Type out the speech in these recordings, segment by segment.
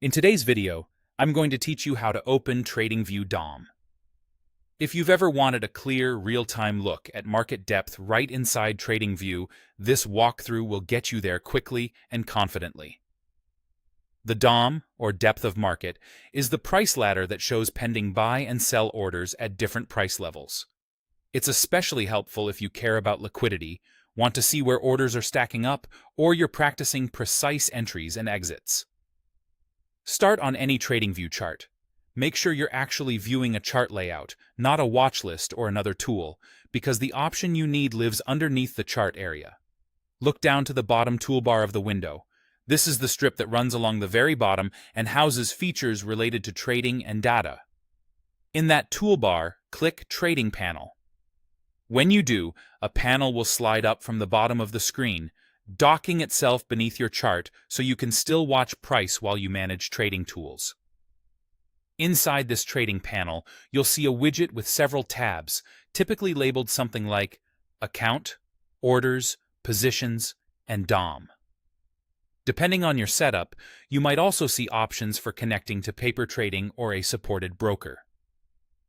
In today's video, I'm going to teach you how to open TradingView DOM. If you've ever wanted a clear, real-time look at market depth right inside TradingView, this walkthrough will get you there quickly and confidently. The DOM, or depth of market, is the price ladder that shows pending buy and sell orders at different price levels. It's especially helpful if you care about liquidity, want to see where orders are stacking up, or you're practicing precise entries and exits. Start on any TradingView chart. Make sure you're actually viewing a chart layout, not a watch list or another tool, because the option you need lives underneath the chart area. Look down to the bottom toolbar of the window. This is the strip that runs along the very bottom and houses features related to trading and data. In that toolbar, click Trading Panel. When you do, a panel will slide up from the bottom of the screen, docking itself beneath your chart so you can still watch price while you manage trading tools. Inside this trading panel, you'll see a widget with several tabs, typically labeled something like Account, Orders, Positions, and DOM. Depending on your setup, you might also see options for connecting to paper trading or a supported broker.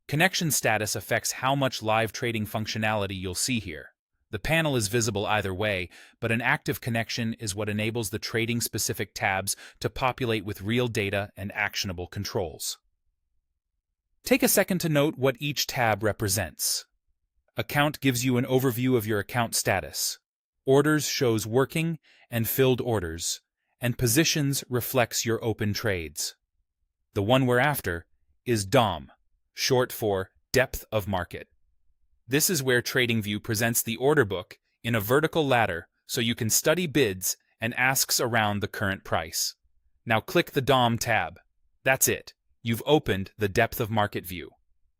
Connection status affects how much live trading functionality you'll see here. The panel is visible either way, but an active connection is what enables the trading-specific tabs to populate with real data and actionable controls. Take a second to note what each tab represents. Account gives you an overview of your account status. Orders shows working and filled orders, and Positions reflects your open trades. The one we're after is DOM, short for Depth of Market. This is where TradingView presents the order book in a vertical ladder so you can study bids and asks around the current price. Now click the DOM tab. That's it. You've opened the depth of market view.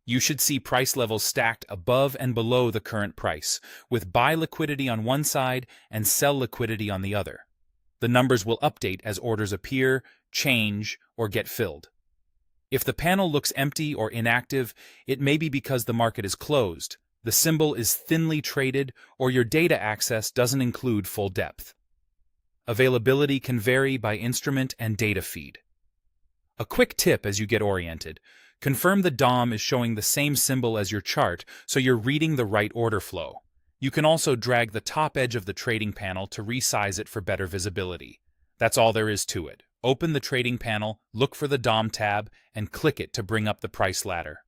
You should see price levels stacked above and below the current price, with buy liquidity on one side and sell liquidity on the other. The numbers will update as orders appear, change, or get filled. If the panel looks empty or inactive, it may be because the market is closed, the symbol is thinly traded, or your data access doesn't include full depth. Availability can vary by instrument and data feed. A quick tip as you get oriented: confirm the DOM is showing the same symbol as your chart so you're reading the right order flow. You can also drag the top edge of the trading panel to resize it for better visibility. That's all there is to it. Open the trading panel, look for the DOM tab, and click it to bring up the price ladder.